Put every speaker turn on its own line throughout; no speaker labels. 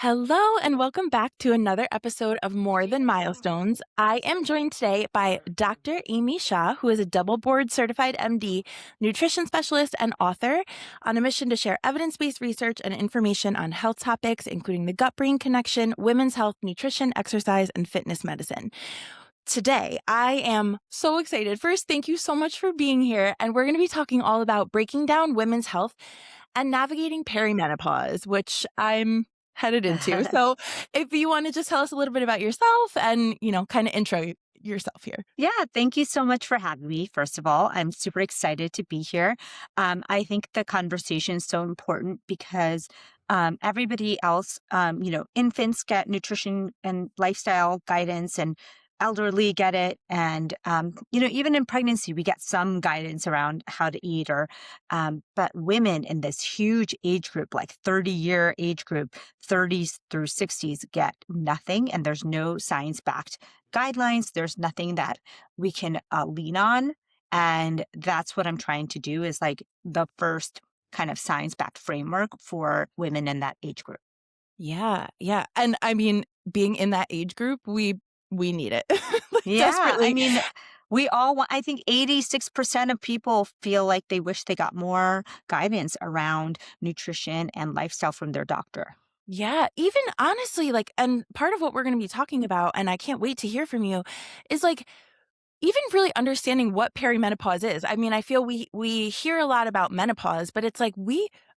Hello, and welcome back to another episode of More Than Milestones. I am joined today by Dr. Amy Shah, who is a double board certified MD, nutrition specialist, and author on a mission to share evidence based research and information on health topics, including the gut brain connection, women's health, nutrition, exercise, and fitness medicine. Today, I am so excited. First, thank you so much for being here. And we're going to be talking all about breaking down women's health and navigating perimenopause, which I'm headed into. So if you want to just tell us a little bit about yourself and, kind of intro yourself here.
Yeah, thank you so much for having me. First of all, I'm super excited to be here. I think the conversation is so important because everybody else, infants get nutrition and lifestyle guidance, and elderly get it. And, even in pregnancy, we get some guidance around how to eat, but women in this huge age group, like 30-year age group, 30s through 60s, get nothing. And there's no science backed guidelines. There's nothing that we can lean on. And that's what I'm trying to do, is like the first kind of science-backed framework for women in that age group.
Yeah, yeah. And I mean, being in that age group, we need it like,
Yeah, I
desperately.
mean, we all want, I think 86% of people feel like they wish they got more guidance around nutrition and lifestyle from their doctor.
Yeah, even honestly, and part of what we're going to be talking about, and I can't wait to hear from you, is like even really understanding what perimenopause is. I mean, I feel we hear a lot about menopause, but it's like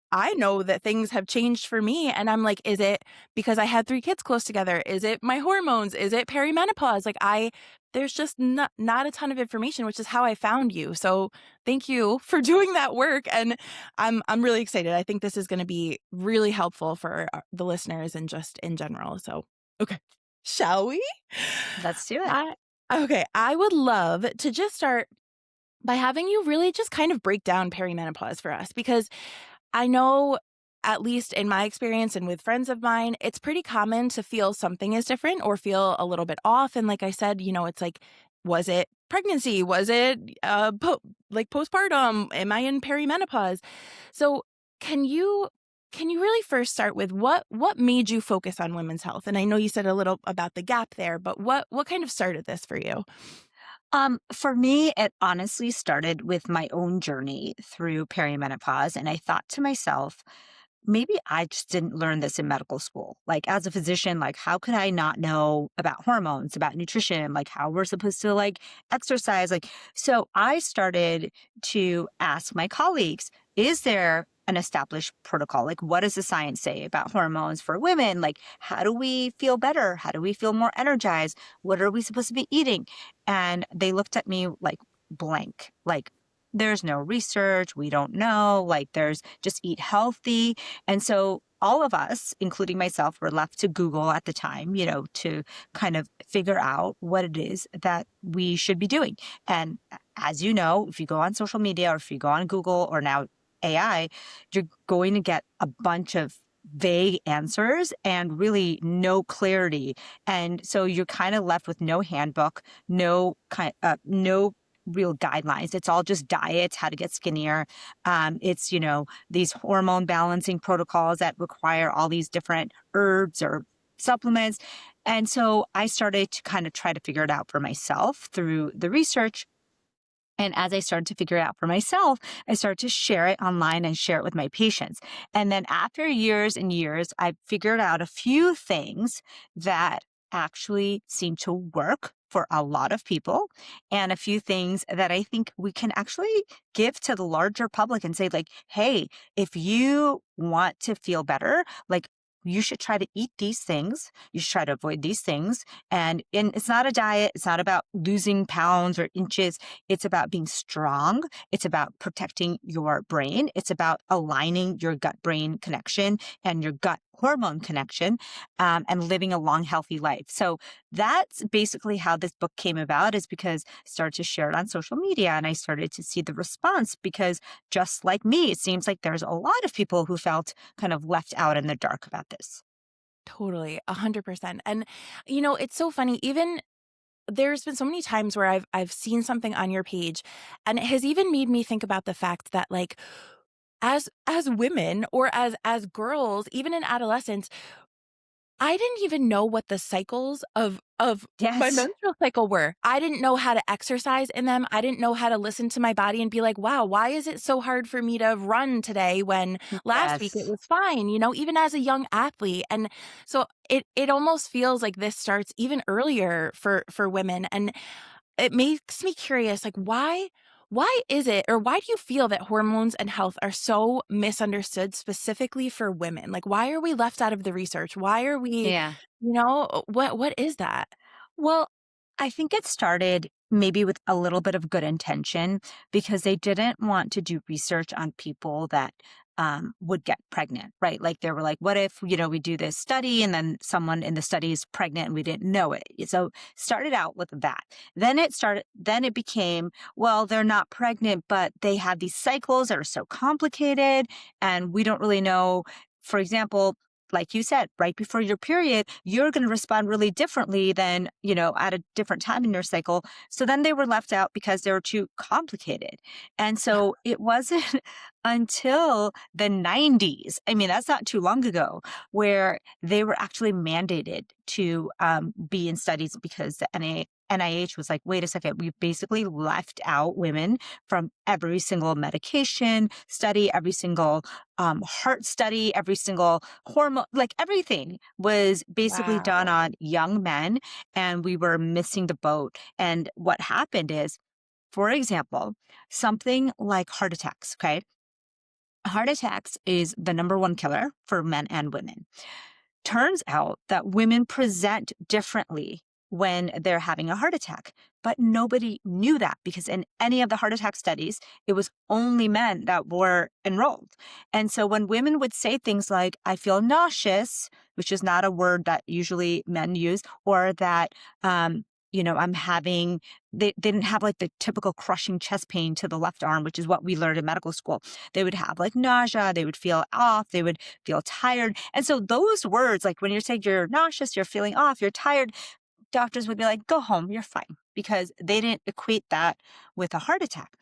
I know that things have changed for me, and I'm like, is it because I had 3 kids close together? Is it my hormones? Is it perimenopause? There's just not a ton of information, which is how I found you. So thank you for doing that work, and I'm really excited. I think this is going to be really helpful for the listeners and just in general. So okay, shall we?
Let's do it.
I Okay, I would love to just start by having you really just kind of break down perimenopause for us, because I know, at least in my experience and with friends of mine, it's pretty common to feel something is different or feel a little bit off. And like I said, it's like, was it pregnancy? Was it postpartum? Am I in perimenopause? So can you really first start with what made you focus on women's health? And I know you said a little about the gap there, but what kind of started this for you?
For me, it honestly started with my own journey through perimenopause. And I thought to myself, maybe I just didn't learn this in medical school. Like, as a physician, like, how could I not know about hormones, about nutrition, like how we're supposed to like exercise? So I started to ask my colleagues, is there an established protocol? Like, what does the science say about hormones for women? Like, how do we feel better? How do we feel more energized? What are we supposed to be eating? And they looked at me like blank, like, there's no research. We don't know. Like, there's just eat healthy. And so all of us, including myself, were left to Google at the time, to kind of figure out what it is that we should be doing. And as you know, if you go on social media or if you go on Google or now AI, you're going to get a bunch of vague answers and really no clarity. And so you're kind of left with no handbook, no real guidelines. It's all just diets, how to get skinnier. It's, these hormone balancing protocols that require all these different herbs or supplements. And so I started to kind of try to figure it out for myself through the research. And as I started to figure it out for myself, I started to share it online and share it with my patients. And then after years and years, I figured out a few things that actually seem to work for a lot of people, and a few things that I think we can actually give to the larger public and say, like, hey, if you want to feel better, like, you should try to eat these things. You should try to avoid these things. And it's not a diet. It's not about losing pounds or inches. It's about being strong. It's about protecting your brain. It's about aligning your gut brain connection and your gut hormone connection, and living a long, healthy life. So that's basically how this book came about, is because I started to share it on social media and I started to see the response, because just like me, it seems like there's a lot of people who felt kind of left out in the dark about this.
Totally, 100%. And it's so funny. Even there's been so many times where I've seen something on your page, and it has even made me think about the fact that, like, as women or as girls, even in adolescence, I didn't even know what the cycles of my
Yes.
menstrual cycle were. I didn't know how to exercise in them. I didn't know how to listen to my body and be like, "Wow, why is it so hard for me to run today when last week it
Yes.
was fine?" Even as a young athlete. And so it almost feels like this starts even earlier for women. And it makes me curious, like, why is it, or why do you feel that hormones and health are so misunderstood specifically for women? Like, why are we left out of the research? Why are we,
Yeah.
what is that?
Well, I think it started maybe with a little bit of good intention because they didn't want to do research on people that would get pregnant, right? Like they were like, what if, we do this study and then someone in the study is pregnant and we didn't know it? So started out with that. Then it became, well, they're not pregnant, but they have these cycles that are so complicated and we don't really know. For example, like you said, right before your period, you're going to respond really differently than, at a different time in your cycle. So then they were left out because they were too complicated. And so it wasn't until the 90s, I mean, that's not too long ago, where they were actually mandated to be in studies because the NIH was like, wait a second, we've basically left out women from every single medication study, every single heart study, every single hormone, like everything was basically done
Wow.
on young men, and we were missing the boat. And what happened is, for example, something like heart attacks, okay? Heart attacks is the number one killer for men and women. Turns out that women present differently when they're having a heart attack, but nobody knew that because in any of the heart attack studies, it was only men that were enrolled. And so when women would say things like, I feel nauseous, which is not a word that usually men use, or that, I'm having, they didn't have like the typical crushing chest pain to the left arm, which is what we learned in medical school. They would have like nausea, they would feel off, they would feel tired. And so those words, like when you're saying you're nauseous, you're feeling off, you're tired, doctors would be like, go home, you're fine, because they didn't equate that with a heart attack.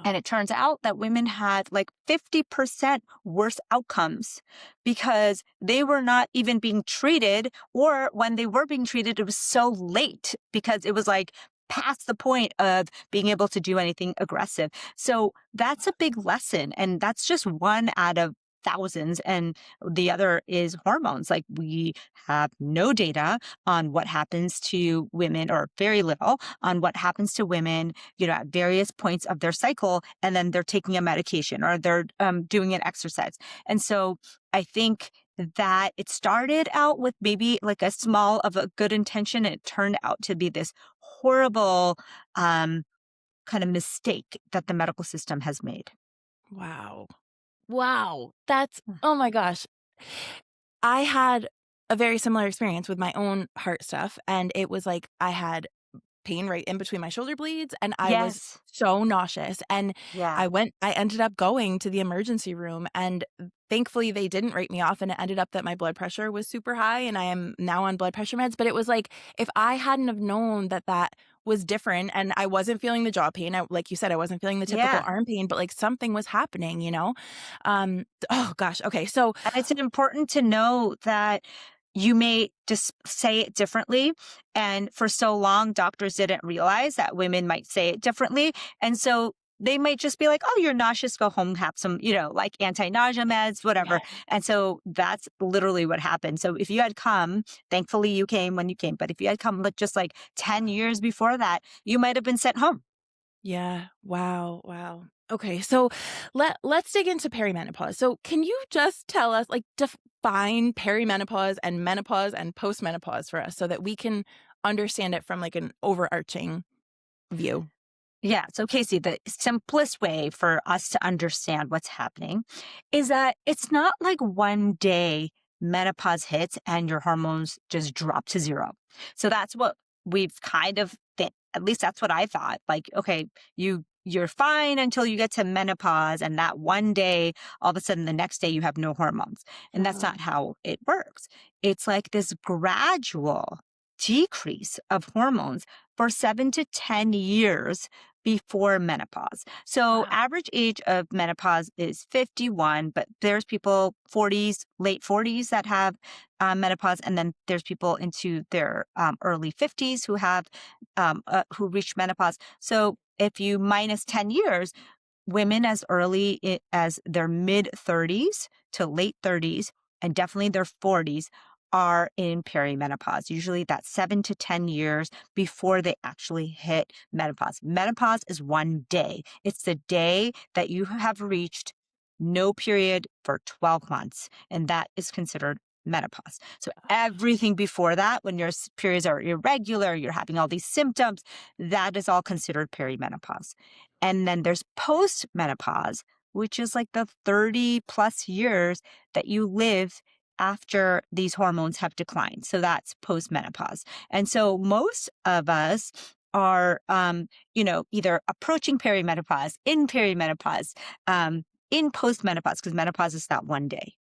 And
Wow.
it turns out that women had like 50% worse outcomes because they were not even being treated, or when they were being treated, it was so late because it was like past the point of being able to do anything aggressive. So that's a big lesson. And that's just one out of thousands. And the other is hormones. Like we have no data on what happens to women, or very little on what happens to women, at various points of their cycle, and then they're taking a medication or they're doing an exercise. And so I think that it started out with maybe like a small of a good intention, and it turned out to be this horrible kind of mistake that the medical system has made.
Wow. Wow. That's,
Mm.
oh my gosh. I had a very similar experience with my own heart stuff. And it was like I had pain right in between my shoulder blades, and I was
Yes.
so nauseous, and
Yeah.
I ended up going to the emergency room, and thankfully they didn't write me off, and it ended up that my blood pressure was super high, and I am now on blood pressure meds. But it was like, if I hadn't have known that that was different and I wasn't feeling the jaw pain, like you said, I wasn't feeling the typical
Yeah.
arm pain, but like something was happening. Oh gosh. Okay. So
And it's important to know that you may just say it differently. And for so long, doctors didn't realize that women might say it differently. And so they might just be like, oh, you're nauseous, go home, have some, like anti nausea meds,
yeah.
whatever. And so that's literally what happened. So if you had come, thankfully you came when you came, but if you had come like just like 10 years before that, you might have been sent home.
Yeah. Wow. Wow. Okay. So let's dig into perimenopause. So can you just tell us, like, define perimenopause and menopause and postmenopause for us so that we can understand it from like an overarching view?
Yeah. So, Casey, the simplest way for us to understand what's happening is that it's not like one day menopause hits and your hormones just drop to zero. So that's what we've kind of at least that's what I thought. Like, okay, you're fine until you get to menopause, and that one day, all of a sudden, the next day you have no hormones, and that's
Oh,
not how it works. It's like this gradual decrease of hormones for 7 to 10 years before menopause. So
Wow.
average age of menopause is 51, but there's people 40s, late 40s that have menopause, and then there's people into their early 50s who have who reach menopause. So if you minus 10 years, women as as their mid 30s to late 30s, and definitely their 40s, are in perimenopause. Usually that's 7 to 10 years before they actually hit menopause. Menopause is one day. It's the day that you have reached no period for 12 months, and that is considered menopause. So everything before that, when your periods are irregular, you're having all these symptoms, that is all considered perimenopause. And then there's postmenopause, which is like the 30 plus years that you live after these hormones have declined. So that's postmenopause. And so most of us are, either approaching perimenopause, in postmenopause, because menopause is that one day.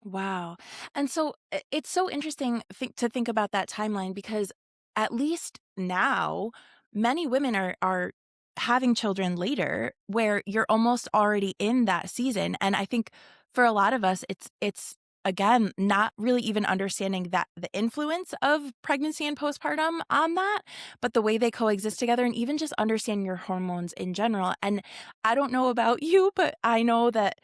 Wow. And so it's so interesting to think about that timeline because at least now many women are having children later where you're almost already in that season and I think for a lot of us it's again not really even understanding that the influence of pregnancy and postpartum on that but the way they coexist together and even just understanding your hormones in general and I don't know about you but I know that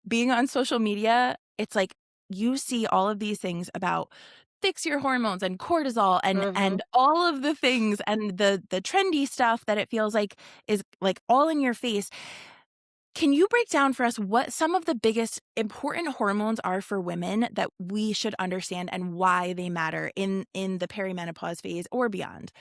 being on social media, it's like you see all of these things about fix your hormones and cortisol and all of the things and the trendy stuff that it feels like is like all in your face. Can you break down for us what some of the biggest important hormones are for women that we should understand and why they matter in the perimenopause phase or beyond?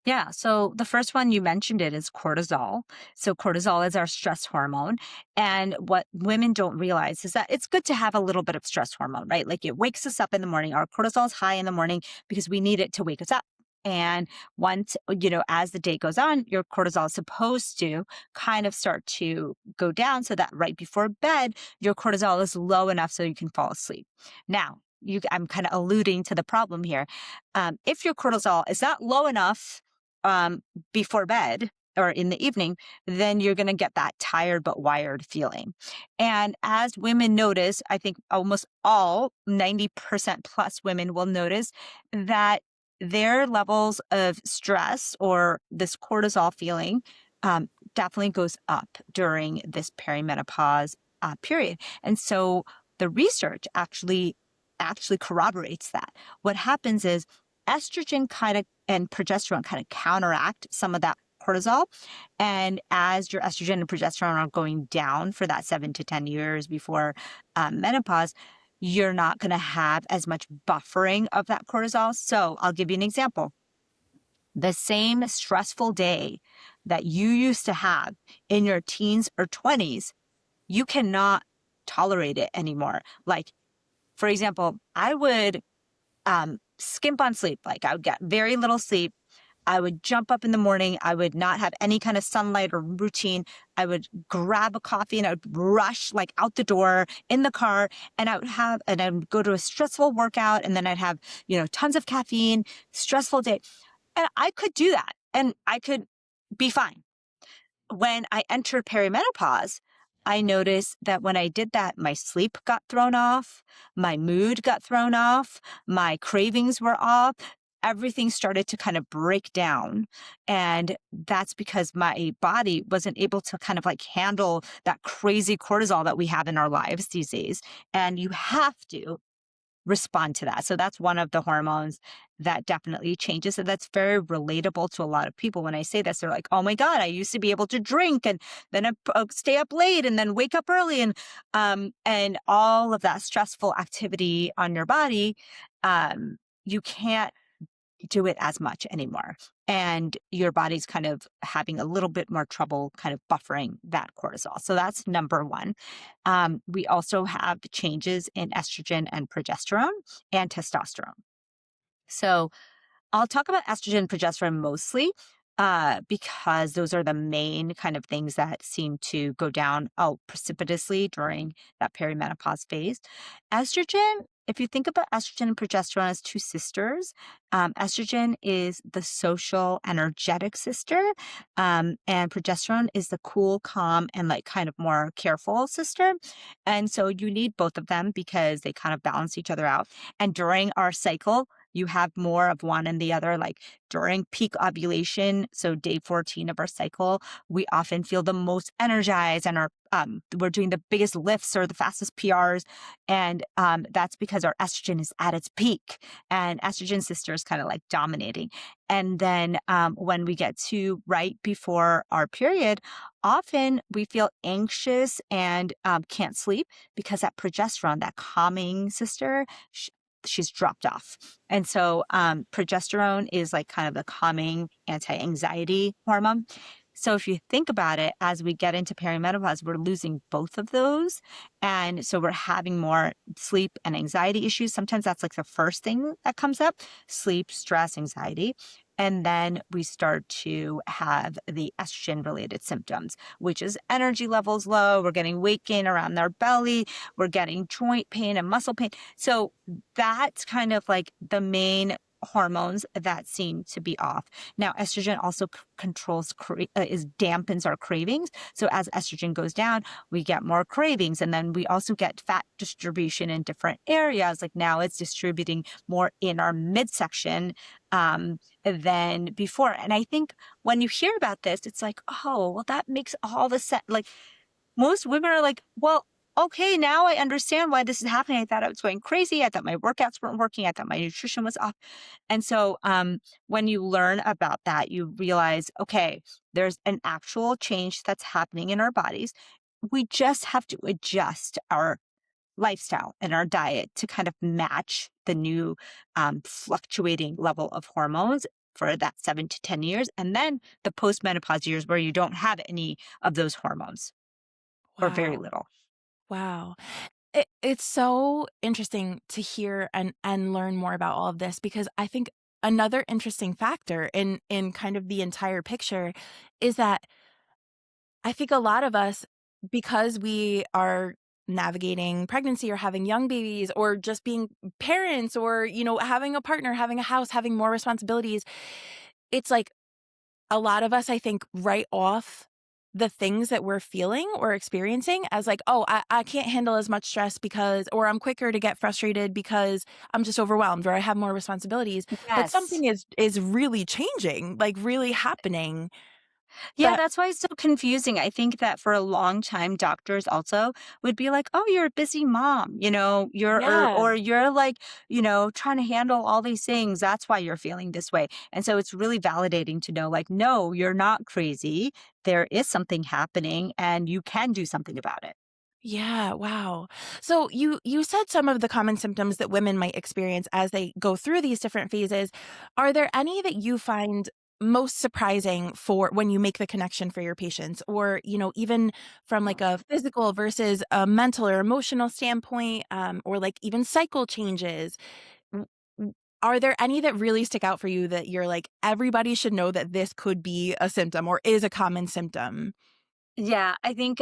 Yeah. So the first one you mentioned it is cortisol. So cortisol is our stress hormone. And what women don't realize is that it's good to have a little bit of stress hormone, right? Like it wakes us up in the morning. Our cortisol is high in the morning because we need it to wake us up. And once, as the day goes on, your cortisol is supposed to kind of start to go down so that right before bed, your cortisol is low enough so you can fall asleep. Now, I'm kind of alluding to the problem here. If your cortisol is not low enough um, before bed or in the evening, then you're going to get that tired but wired feeling. And as women notice, I think almost all 90% plus women will notice that their levels of stress or this cortisol feeling definitely goes up during this perimenopause period. And so the research actually corroborates that. What happens is estrogen kind of and progesterone kind of counteract some of that cortisol. And as your estrogen and progesterone are going down for that 7 to 10 years before menopause, you're not going to have as much buffering of that cortisol. So I'll give you an example. The same stressful day that you used to have in your teens or 20s, you cannot tolerate it anymore. Like, for example, I would skimp on sleep. Like I would get very little sleep. I would jump up in the morning. I would not have any kind of sunlight or routine. I would grab a coffee and I would rush like out the door in the car and I would go to a stressful workout and then I'd have, tons of caffeine, stressful day. And I could do that and I could be fine. When I entered perimenopause, I noticed that when I did that, my sleep got thrown off, my mood got thrown off, my cravings were off. Everything started to kind of break down. And that's because my body wasn't able to kind of like handle that crazy cortisol that we have in our lives these days. And you have to respond to that. So that's one of the hormones that definitely changes. And that's very relatable to a lot of people. When I say this, they're like, oh my God, I used to be able to drink and then stay up late and then wake up early and all of that stressful activity on your body. You can't do it as much anymore. And your body's kind of having a little bit more trouble kind of buffering that cortisol. So that's number one. We also have changes in estrogen and progesterone and testosterone. So I'll talk about estrogen and progesterone mostly because those are the main kind of things that seem to go down precipitously during that perimenopause phase. Estrogen if you think about estrogen and progesterone as two sisters, estrogen is the social, energetic sister, and progesterone is the cool, calm, and like kind of more careful sister. And so you need both of them because they kind of balance each other out. And during our cycle, you have more of one and the other. Like during peak ovulation, so day 14 of our cycle, we often feel the most energized and we're doing the biggest lifts or the fastest PRs. And that's because our estrogen is at its peak and estrogen sister is kind of like dominating. And then when we get to right before our period, often we feel anxious and can't sleep because that progesterone, that calming sister, she's dropped off. And so progesterone is like kind of the calming anti-anxiety hormone. So if you think about it, as we get into perimenopause, we're losing both of those. And so we're having more sleep and anxiety issues. Sometimes that's like the first thing that comes up: sleep, stress, anxiety. And then we start to have the estrogen related symptoms, which is energy levels low. We're getting weight gain around our belly. We're getting joint pain and muscle pain. So that's kind of like the main hormones that seem to be off. Now, estrogen also controls, dampens our cravings. So as estrogen goes down, we get more cravings. And then we also get fat distribution in different areas. Like now it's distributing more in our midsection than before. And I think when you hear about this, it's like, oh, well, that makes all the sense. Like most women are like, well, okay, now I understand why this is happening. I thought I was going crazy. I thought my workouts weren't working. I thought my nutrition was off. And so when you learn about that, you realize, okay, there's an actual change that's happening in our bodies. We just have to adjust our lifestyle and our diet to kind of match the new fluctuating level of hormones for that 7 to 10 years. And then the postmenopause years where you don't have any of those hormones or very
Wow.
little.
Wow. It's so interesting to hear and learn more about all of this because I think another interesting factor in kind of the entire picture is that I think a lot of us, because we are navigating pregnancy or having young babies or just being parents or, having a partner, having a house, having more responsibilities, it's like a lot of us, I think, write off the things that we're feeling or experiencing as like, oh, I can't handle as much stress because, or I'm quicker to get frustrated because I'm just overwhelmed or I have more responsibilities. But
Yes.
something is really changing, like really happening.
Yeah,
That,
that's why it's so confusing. I think that for a long time, doctors also would be like, "Oh, you're a busy mom,
yeah.
or you're like, trying to handle all these things. That's why you're feeling this way." And so it's really validating to know, like, no, you're not crazy. There is something happening, and you can do something about it.
Yeah, wow. So you said some of the common symptoms that women might experience as they go through these different phases. Are there any that you find most surprising for when you make the connection for your patients or, even from like a physical versus a mental or emotional standpoint, or like even cycle changes? W- Are there any that really stick out for you that you're like, everybody should know that this could be a symptom or is a common symptom?
Yeah, I think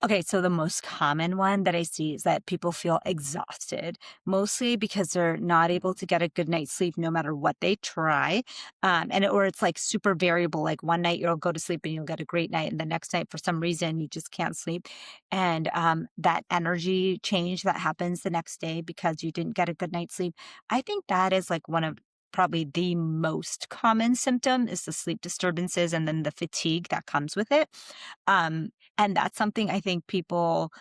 okay, so the most common one that I see is that people feel exhausted, mostly because they're not able to get a good night's sleep no matter what they try. Or it's like super variable. Like one night you'll go to sleep and you'll get a great night, and the next night, for some reason, you just can't sleep. And that energy change that happens the next day because you didn't get a good night's sleep, I think that is like one of probably the most common symptom is the sleep disturbances and then the fatigue that comes with it. And that's something I think people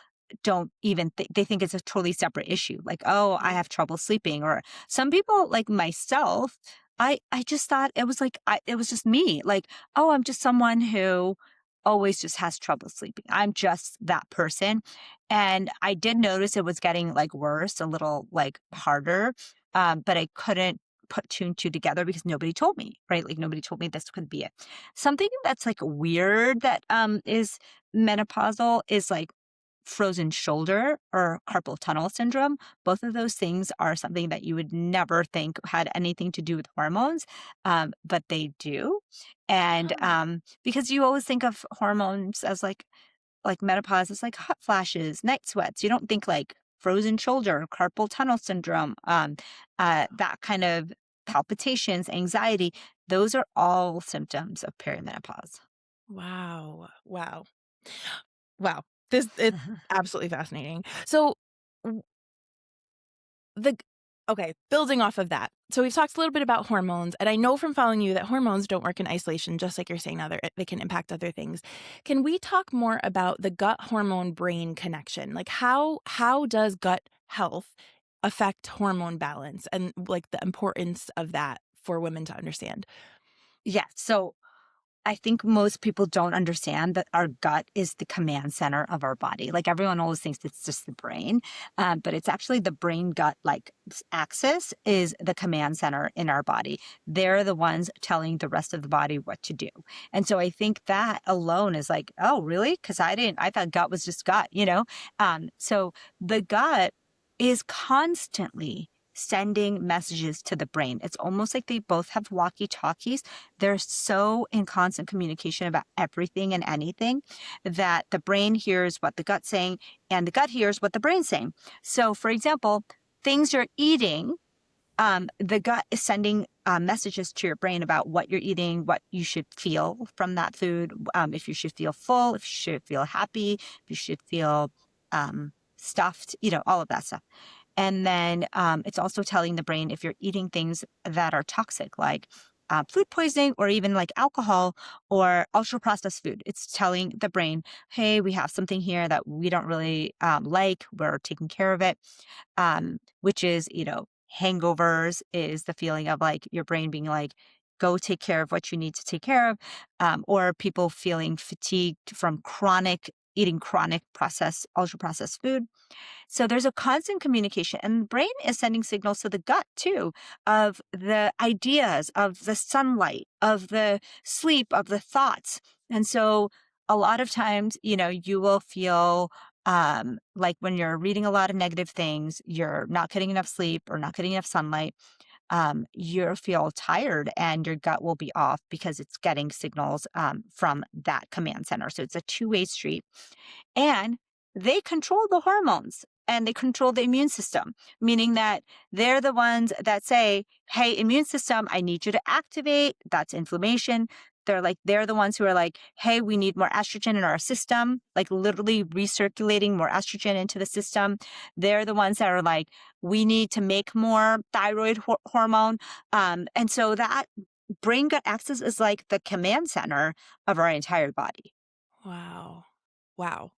don't even they think it's a totally separate issue. Like, oh, I have trouble sleeping. Or some people like myself, I just thought it was like it was just me. Like, oh, I'm just someone who always just has trouble sleeping. I'm just that person. And I did notice it was getting like worse, a little like harder. But I couldn't put two and two together because nobody told me, right? Like nobody told me this could be it. Something that's like weird that is menopausal is like frozen shoulder or carpal tunnel syndrome. Both of those things are something that you would never think had anything to do with hormones, but they do. And
Oh,
because you always think of hormones as like menopause is like hot flashes, night sweats. You don't think like frozen shoulder, carpal tunnel syndrome, that kind of palpitations, anxiety. Those are all symptoms of perimenopause.
Wow. Wow. Wow. This it's absolutely fascinating. So w- the okay, building off of that. So we've talked a little bit about hormones, and I know from following you that hormones don't work in isolation, just like you're saying now they can impact other things. Can we talk more about the gut hormone brain connection? Like how does gut health affect hormone balance and like the importance of that for women to understand?
Yeah. So I think most people don't understand that our gut is the command center of our body. Like everyone always thinks it's just the brain, but it's actually the brain gut axis is the command center in our body. They're the ones telling the rest of the body what to do. And so I think that alone is like, oh, really? Because I thought gut was just gut, you know? So the gut is constantly sending messages to the brain. It's almost like they both have walkie talkies. They're so in constant communication about everything and anything that the brain hears what the gut's saying and the gut hears what the brain's saying. So, for example, things you're eating, the gut is sending messages to your brain about what you're eating, what you should feel from that food, if you should feel full, if you should feel happy, if you should feel stuffed, all of that stuff. And then it's also telling the brain if you're eating things that are toxic, like food poisoning or even like alcohol or ultra processed food. It's telling the brain, hey, we have something here that we don't really like. We're taking care of it, which is, hangovers is the feeling of like your brain being like, go take care of what you need to take care of, or people feeling fatigued from eating chronic processed, ultra processed food. So there's a constant communication, and the brain is sending signals to the gut too of the ideas, of the sunlight, of the sleep, of the thoughts. And so a lot of times, you will feel like when you're reading a lot of negative things, you're not getting enough sleep or not getting enough sunlight. You feel tired and your gut will be off because it's getting signals from that command center. So it's a two-way street. And they control the hormones and they control the immune system, meaning that they're the ones that say, hey, immune system, I need you to activate. That's inflammation. They're the ones who are like, hey, we need more estrogen in our system, like literally recirculating more estrogen into the system. They're the ones that are like, we need to make more thyroid hormone. And so that brain gut axis is like the command center of our entire body.
Wow. Wow.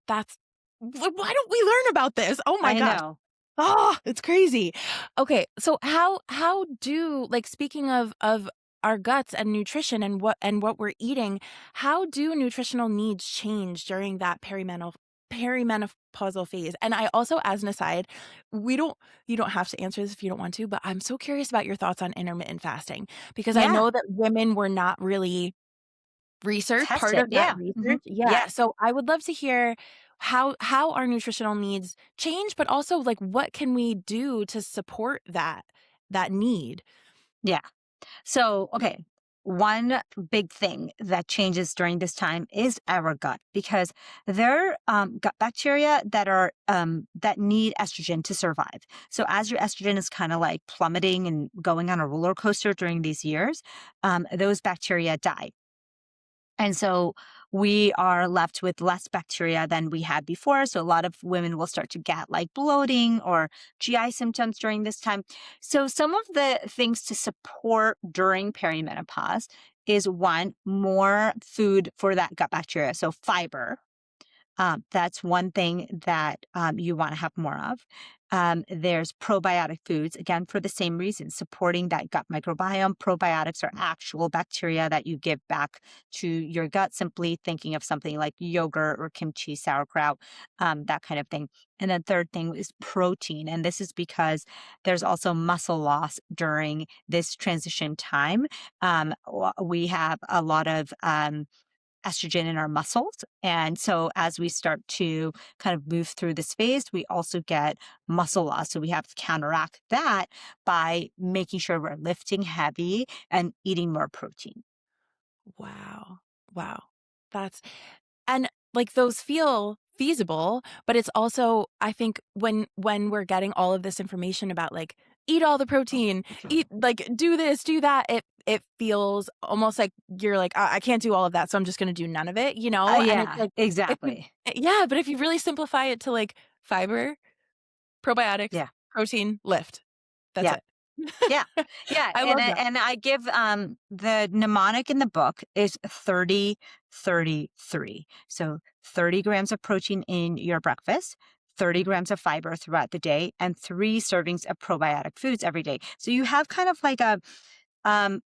That's why don't we learn about this? Oh my
I
gosh.
know.
Oh, it's crazy. Okay, so how do like speaking of our guts and nutrition and what we're eating, how do nutritional needs change during that perimenopausal phase? And I also, as an aside, we don't you don't have to answer this if you don't want to, but I'm so curious about your thoughts on intermittent fasting because I
Yeah.
know that women were not really research,
Test
part
it.
of that
Yeah.
research, yeah,
Yes.
so I would love to hear how our nutritional needs change, but also, like, what can we do to support that need?
Yeah. So, okay. One big thing that changes during this time is our gut because there are gut bacteria that need estrogen to survive. So as your estrogen is kind of like plummeting and going on a roller coaster during these years, those bacteria die. And so we are left with less bacteria than we had before. So a lot of women will start to get like bloating or GI symptoms during this time. So some of the things to support during perimenopause is one, more food for that gut bacteria. So fiber, that's one thing that you want to have more of. There's probiotic foods, again, for the same reason, supporting that gut microbiome. Probiotics are actual bacteria that you give back to your gut, simply thinking of something like yogurt or kimchi, sauerkraut, that kind of thing. And then third thing is protein. And this is because there's also muscle loss during this transition time. We have a lot of estrogen in our muscles. And so as we start to kind of move through this phase, we also get muscle loss. So we have to counteract that by making sure we're lifting heavy and eating more protein.
Wow. Wow. That's and, like, those feel feasible, but it's also, I think when we're getting all of this information about like eat all the protein, eat like do this, do that, it feels almost like you're like, I can't do all of that, so I'm just gonna do none of it, you know? And it's
Yeah,
like if you
exactly.
yeah, but if you really simplify it to like fiber, probiotics,
Yeah,
protein, lift. That's
yeah.
it.
Yeah. Yeah,
I love that.
and I give, the mnemonic in the book is 30-33. So 30 grams of protein in your breakfast, 30 grams of fiber throughout the day, and 3 servings of probiotic foods every day. So you have kind of like a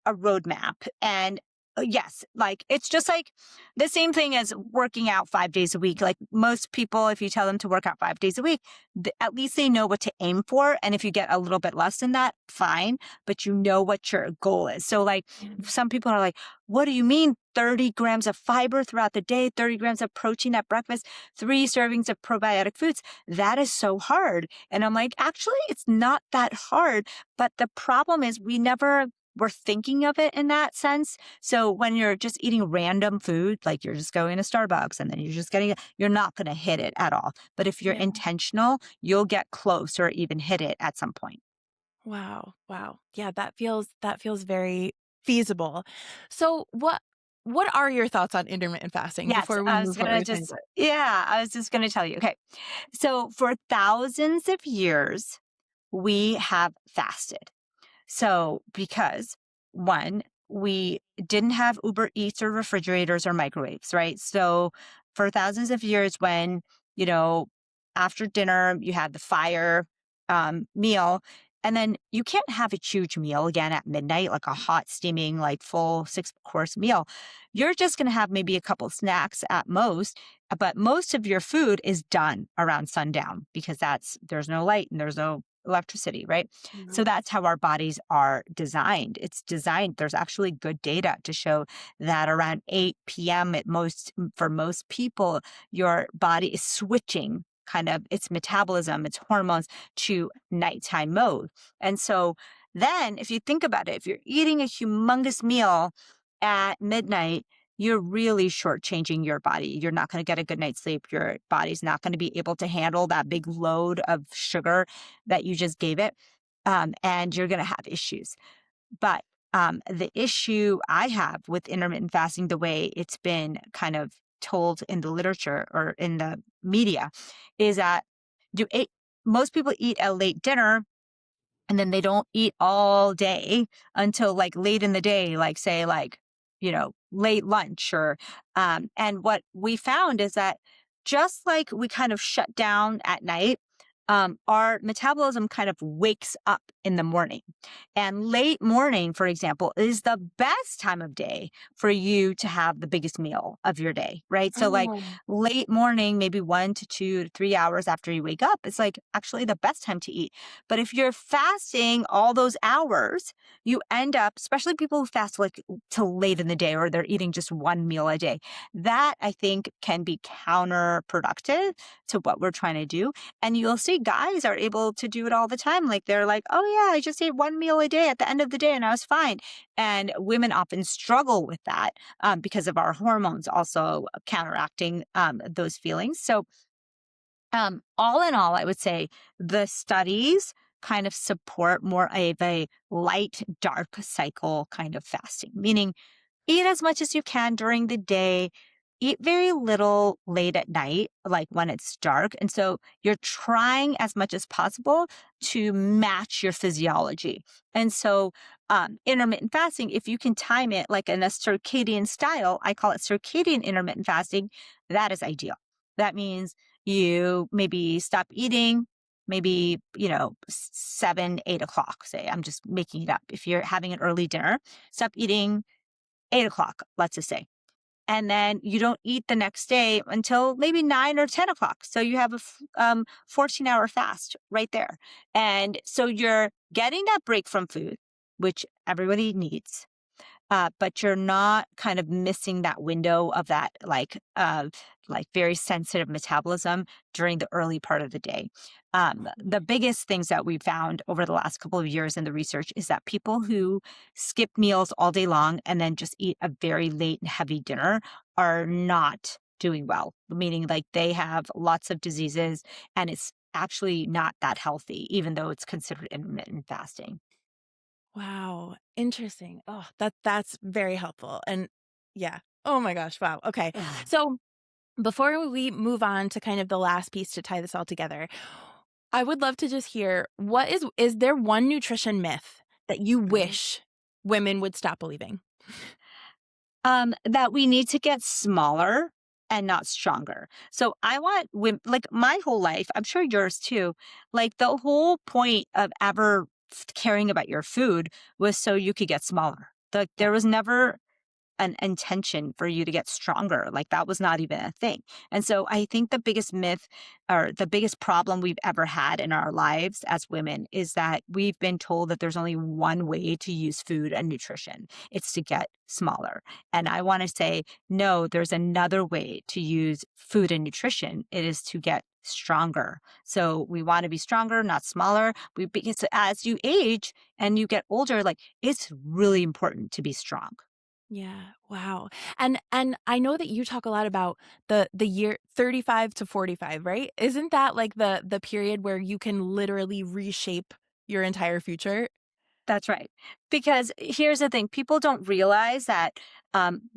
roadmap. And yes, like it's just like the same thing as working out 5 days a week. Like most people, if you tell them to work out 5 days a week, at least they know what to aim for. And if you get a little bit less than that, fine, but you know what your goal is. So like some people are like, what do you mean 30 grams of fiber throughout the day, 30 grams of protein at breakfast, 3 servings of probiotic foods? That is so hard. And I'm like, actually, it's not that hard. But the problem is we never we're thinking of it in that sense. So when you're just eating random food, like you're just going to Starbucks and then you're just getting it, you're not going to hit it at all. But if you're
Yeah.
intentional, you'll get close or even hit it at some point.
Wow, wow. Yeah, that feels very feasible. So what are your thoughts on intermittent fasting
Yes,
before we
I was
move
going to
forward with
just,
anything?
yeah, I was just going to tell you. Okay. So for thousands of years, we have fasted. So, because one, we didn't have Uber Eats or refrigerators or microwaves, right? So, for thousands of years, when, you know, after dinner, you had the fire meal, and then you can't have a huge meal again at midnight, like a hot, steaming, like full 6 course meal. You're just going to have maybe a couple snacks at most, but most of your food is done around sundown because there's no light and there's no electricity, right? So
Mhm.
that's how our bodies are designed. It's designed, there's actually good data to show that around 8 p.m. at most, for most people, your body is switching kind of its metabolism, its hormones to nighttime mode. And so then if you think about it, if you're eating a humongous meal at midnight, you're really shortchanging your body. You're not going to get a good night's sleep. Your body's not going to be able to handle that big load of sugar that you just gave it. And you're going to have issues. But the issue I have with intermittent fasting, the way it's been kind of told in the literature or in the media, is that do eight, most people eat a late dinner and then they don't eat all day until like late in the day, like say like, late lunch and what we found is that just like we kind of shut down at night, our metabolism kind of wakes up in the morning. And late morning, for example, is the best time of day for you to have the biggest meal of your day, right? So, like
Oh,
late morning, maybe 1 to 2 to 3 hours after you wake up, it's like actually the best time to eat. But if you're fasting all those hours, you end up, especially people who fast like till late in the day or they're eating just one meal a day, that I think can be counterproductive to what we're trying to do. And you'll see guys are able to do it all the time. Like they're like, oh, yeah, I just ate one meal a day at the end of the day and I was fine. And women often struggle with that because of our hormones also counteracting those feelings. So, all in all, I would say the studies kind of support more of a light, dark cycle kind of fasting, meaning eat as much as you can during the day. Eat very little late at night, like when it's dark. And so you're trying as much as possible to match your physiology. And so, intermittent fasting, if you can time it like in a circadian style, I call it circadian intermittent fasting, that is ideal. That means you maybe stop eating, maybe, 7, 8 o'clock, say, I'm just making it up. If you're having an early dinner, stop eating 8 o'clock, let's just say. And then you don't eat the next day until maybe 9 or 10 o'clock. So you have a 14-hour fast right there. And so you're getting that break from food, which everybody needs. But you're not kind of missing that window of that like very sensitive metabolism during the early part of the day. The biggest things that we found over the last couple of years in the research is that people who skip meals all day long and then just eat a very late and heavy dinner are not doing well, meaning like they have lots of diseases and it's actually not that healthy, even though it's considered intermittent fasting.
Wow, interesting. Oh, that's very helpful, and yeah. Oh my gosh, wow, okay.
Ugh.
So, before we move on to kind of the last piece to tie this all together, I would love to just hear is there one nutrition myth that you
Mhm.
wish women would stop believing?
That we need to get smaller and not stronger. So I want women, like my whole life, I'm sure yours too, like the whole point of ever caring about your food was so you could get smaller. Like
Yeah.
there was never an intention for you to get stronger. Like that was not even a thing. And so I think the biggest myth or the biggest problem we've ever had in our lives as women is that we've been told that there's only one way to use food and nutrition. It's to get smaller. And I want to say, no, there's another way to use food and nutrition. It is to get stronger. So we want to be stronger, not smaller. Because as you age and you get older, like it's really important to be strong.
Yeah, wow. And I know that you talk a lot about the year 35 to 45, right? Isn't that like the period where you can literally reshape your entire future?
That's right. Because here's the thing, people don't realize that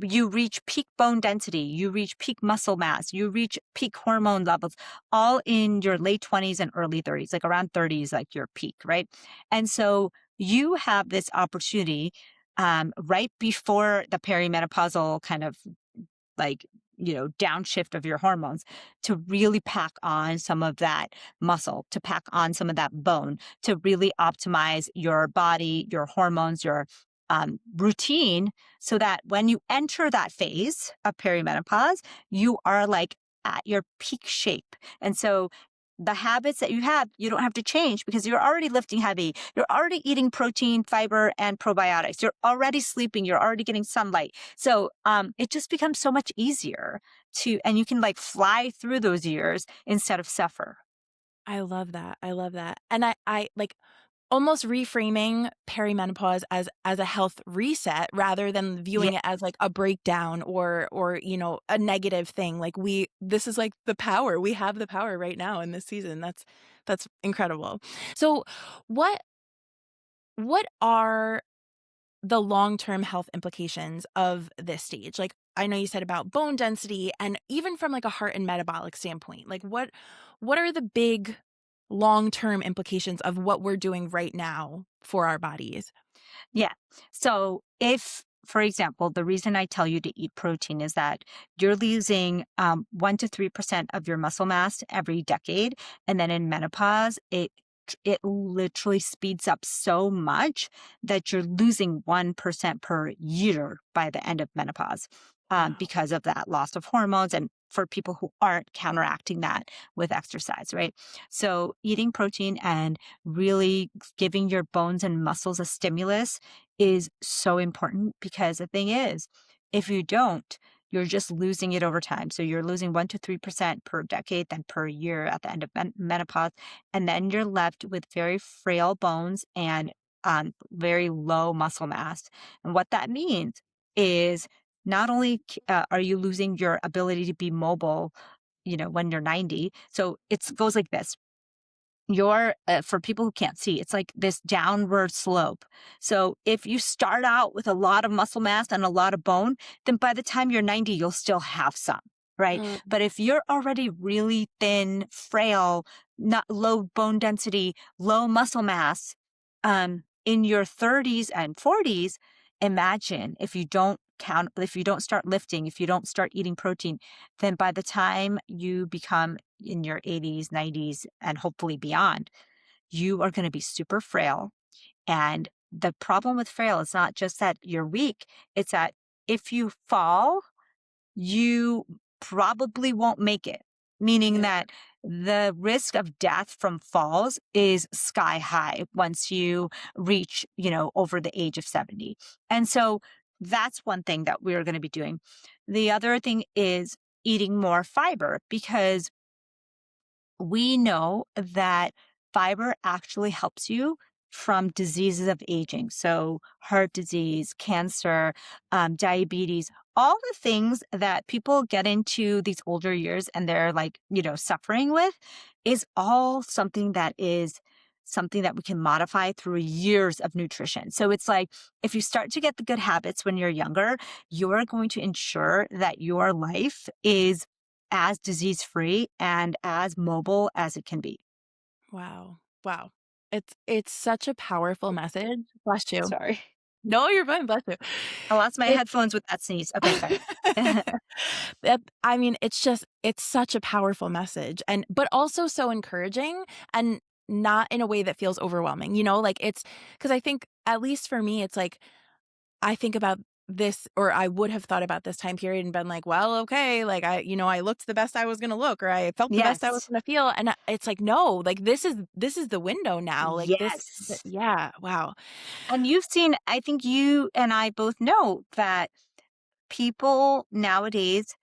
you reach peak bone density, you reach peak muscle mass, you reach peak hormone levels all in your late 20s and early 30s, like around 30s, like your peak, right? And so you have this opportunity right before the perimenopausal kind of like, downshift of your hormones to really pack on some of that muscle, to pack on some of that bone, to really optimize your body, your hormones, your routine, so that when you enter that phase of perimenopause, you are like at your peak shape. And so the habits that you have, you don't have to change because you're already lifting heavy. You're already eating protein, fiber, and probiotics. You're already sleeping. You're already getting sunlight. So it just becomes so much easier and you can like fly through those years instead of suffer.
I love that. I love that. And I like almost reframing perimenopause as a health reset rather than
Yeah.
viewing it as like a breakdown or a negative thing. Like this is like the power. We have the power right now in this season. That's incredible. So what what are the long-term health implications of this stage? Like, I know you said about bone density and even from like a heart and metabolic standpoint, like what are the big long-term implications of what we're doing right now for our bodies?
Yeah. So if, for example, the reason I tell you to eat protein is that you're losing 1 to 3% of your muscle mass every decade. And then in menopause, it literally speeds up so much that you're losing 1% per year by the end of menopause
Wow.
because of that loss of hormones and for people who aren't counteracting that with exercise, right? So eating protein and really giving your bones and muscles a stimulus is so important because the thing is, if you don't, you're just losing it over time. So you're losing 1 to 3% per decade, then per year at the end of menopause. And then you're left with very frail bones and very low muscle mass. And what that means is not only are you losing your ability to be mobile, when you're 90. So it goes like this, for people who can't see, it's like this downward slope. So if you start out with a lot of muscle mass and a lot of bone, then by the time you're 90, you'll still have some, right?
Mm,
But if you're already really thin, frail, not low bone density, low muscle mass, in your 30s and 40s, imagine if you don't start lifting, if you don't start eating protein, then by the time you become in your 80s, 90s, and hopefully beyond, you are going to be super frail. And the problem with frail is not just that you're weak, it's that if you fall, you probably won't make it, meaning
yeah.
that the risk of death from falls is sky high once you reach, over the age of 70. And so that's one thing that we're going to be doing. The other thing is eating more fiber because we know that fiber actually helps you from diseases of aging. So, heart disease, cancer, diabetes, all the things that people get into these older years and they're like, suffering with is all something that we can modify through years of nutrition. So it's like if you start to get the good habits when you're younger, you're going to ensure that your life is as disease free and as mobile as it can be.
Wow. Wow. It's such a powerful message. Bless you.
Sorry.
No, you're fine. Bless you.
I lost my
It's
headphones with that sneeze. Okay, sorry.
I mean, it's such a powerful message and but also so encouraging and not in a way that feels overwhelming, like it's because I think at least for me, it's like I think about this or I would have thought about this time period and been like, well, okay, like I looked the best I was gonna look or I felt the best I was
Yes.
gonna feel. And it's like, no, like this is the window now. Like
Yes.
yeah, wow.
And you've seen, I think you and I both know that people nowadays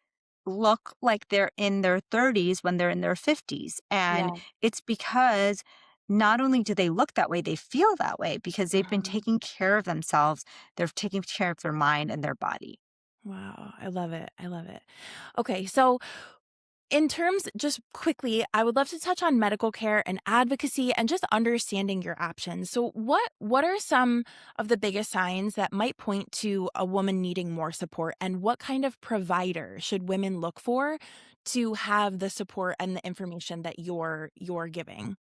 look like they're in their 30s when they're in their 50s. And
Yeah.
it's because not only do they look that way, they feel that way because they've been
Mhm.
taking care of themselves. They're taking care of their mind and their body.
Wow. I love it. I love it. Okay. So in terms just quickly, I would love to touch on medical care and advocacy and just understanding your options. So what are some of the biggest signs that might point to a woman needing more support and what kind of provider should women look for to have the support and the information that you're giving?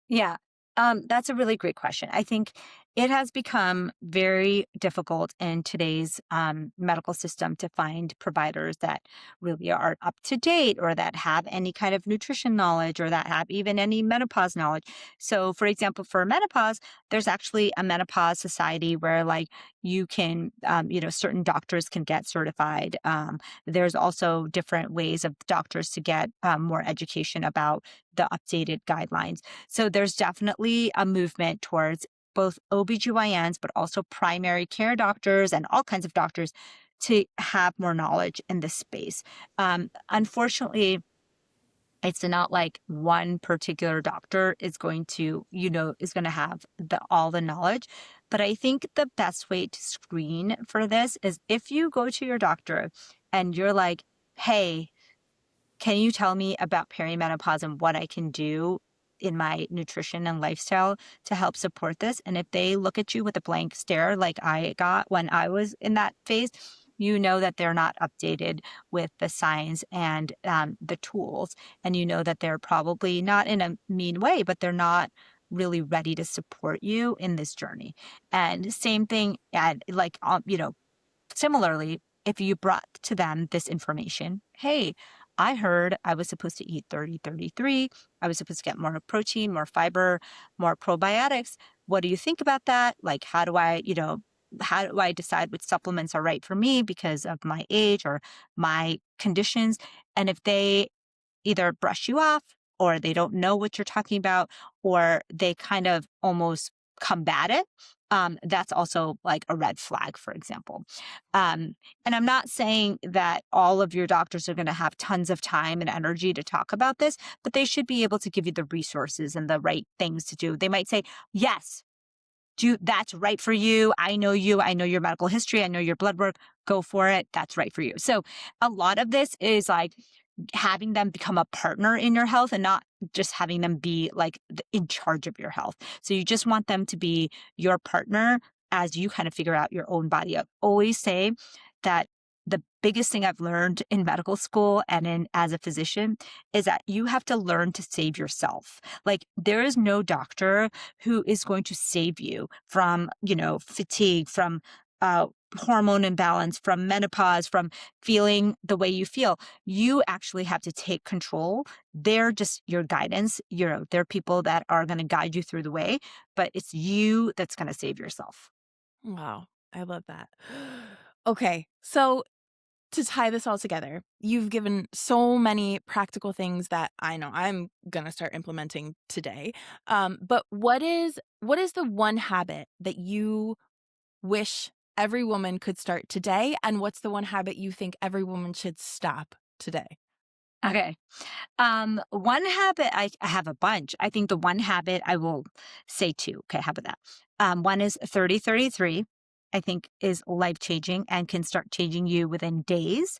Yeah. That's a really great question. I think it has become very difficult in today's medical system to find providers that really are up to date or that have any kind of nutrition knowledge or that have even any menopause knowledge. So, for example, for menopause, there's actually a menopause society where, like, you can, certain doctors can get certified. There's also different ways of doctors to get more education about the updated guidelines. So there's definitely a movement towards both OBGYNs, but also primary care doctors and all kinds of doctors to have more knowledge in this space. Unfortunately, it's not like one particular doctor is going to, is going to have all the knowledge. But I think the best way to screen for this is if you go to your doctor and you're like, hey, can you tell me about perimenopause and what I can do in my nutrition and lifestyle to help support this? And if they look at you with a blank stare, like I got when I was in that phase, you know that they're not updated with the science and the tools. And you know that they're probably not in a mean way, but they're not really ready to support you in this journey. And same thing, and like, similarly, if you brought to them this information, hey, I heard I was supposed to eat 30-33. I was supposed to get more protein, more fiber, more probiotics. What do you think about that? Like, how do I decide which supplements are right for me because of my age or my conditions? And if they either brush you off or they don't know what you're talking about or they kind of almost combat it, that's also like a red flag, for example. And I'm not saying that all of your doctors are going to have tons of time and energy to talk about this, but they should be able to give you the resources and the right things to do. They might say, yes, that's right for you. I know you. I know your medical history. I know your blood work. Go for it. That's right for you. So a lot of this is like having them become a partner in your health and not just having them be like in charge of your health. So you just want them to be your partner as you kind of figure out your own body. I always say that the biggest thing I've learned in medical school and in as a physician is that you have to learn to save yourself. Like there is no doctor who is going to save you from, fatigue, from hormone imbalance, from menopause, from feeling the way you feel. You actually have to take control. They're just your guidance. They're people that are going to guide you through the way, but it's you that's going to save yourself.
Wow. I love that. Okay. So to tie this all together, you've given so many practical things that I know I'm gonna start implementing today. But what is the one habit that you wish every woman could start today, and what's the one habit you think every woman should stop today?
Okay. One habit I have a bunch. I think the one habit I will say two. Okay, how about that? One is 30-33. I think is life changing and can start changing you within days.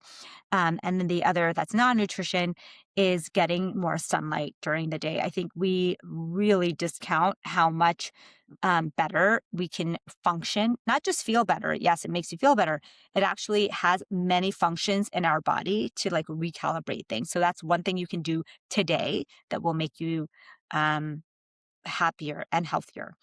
And then the other that's non-nutrition is getting more sunlight during the day. I think we really discount how much better we can function, not just feel better. Yes, it makes you feel better. It actually has many functions in our body to like recalibrate things. So that's one thing you can do today that will make you um, happier and healthier.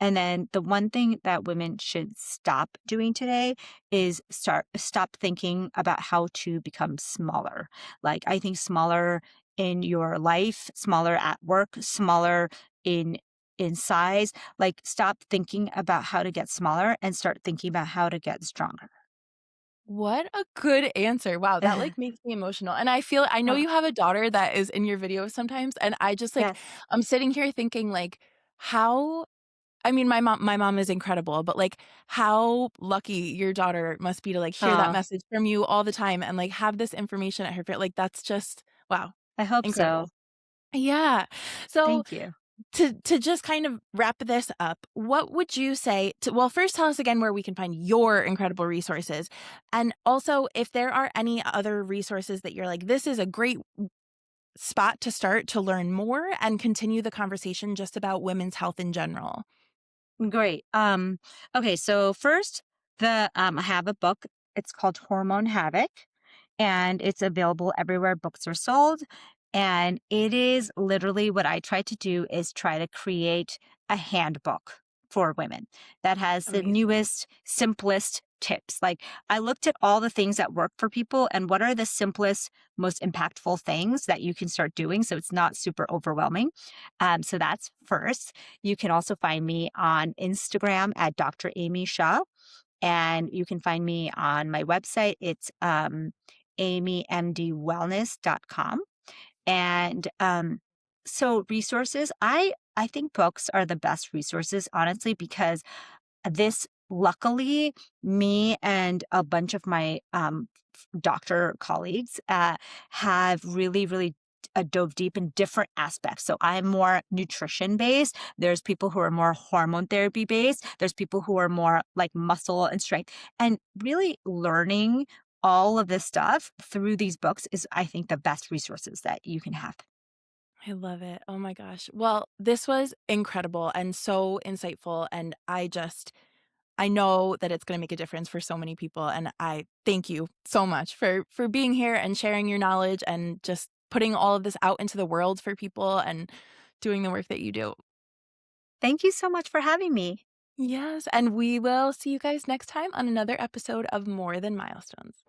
And then the one thing that women should stop doing today is stop thinking about how to become smaller. Like I think smaller in your life, smaller at work, smaller in size. Like stop thinking about how to get smaller and start thinking about how to get stronger.
What a good answer. Wow, that, like, makes me emotional, and I know
Oh,
you have a daughter that is in your videos sometimes, and I just, like
yes.
I'm sitting here thinking, like, how I mean, my mom is incredible, but, like, how lucky your daughter must be to, like, hear that
Oh,
message from you all the time and, like, have this information at her like, that's just wow,
I hope so.
incredible. Yeah. So,
Thank you.
to just kind of wrap this up, what would you say to well, first tell us again where we can find your incredible resources, and also if there are any other resources that you're like, "This is a great spot to start to learn more and continue the conversation just about women's health in general."
Great. Okay, so first, I have a book. It's called Hormone Havoc, and it's available everywhere books are sold. And it is literally what I try to do is try to create a handbook for women that has the
Amazing.
newest, simplest tips. Like I looked at all the things that work for people and what are the simplest, most impactful things that you can start doing so it's not super overwhelming. So that's first. You can also find me on Instagram at Dr. Amy Shah, and you can find me on my website. It's amymdwellness.com. And so resources, I think books are the best resources, honestly, because this luckily me and a bunch of my doctor colleagues have really dove deep in different aspects. So I'm more nutrition based. There's people who are more hormone therapy based. There's people who are more like muscle and strength. And really learning all of this stuff through these books is, I think, the best resources that you can have.
I love it. Oh my gosh. Well, this was incredible and so insightful, and I know that it's gonna make a difference for so many people, and I thank you so much for being here and sharing your knowledge and just putting all of this out into the world for people and doing the work that you do.
Thank you so much for having me.
Yes, and we will see you guys next time on another episode of More Than Milestones.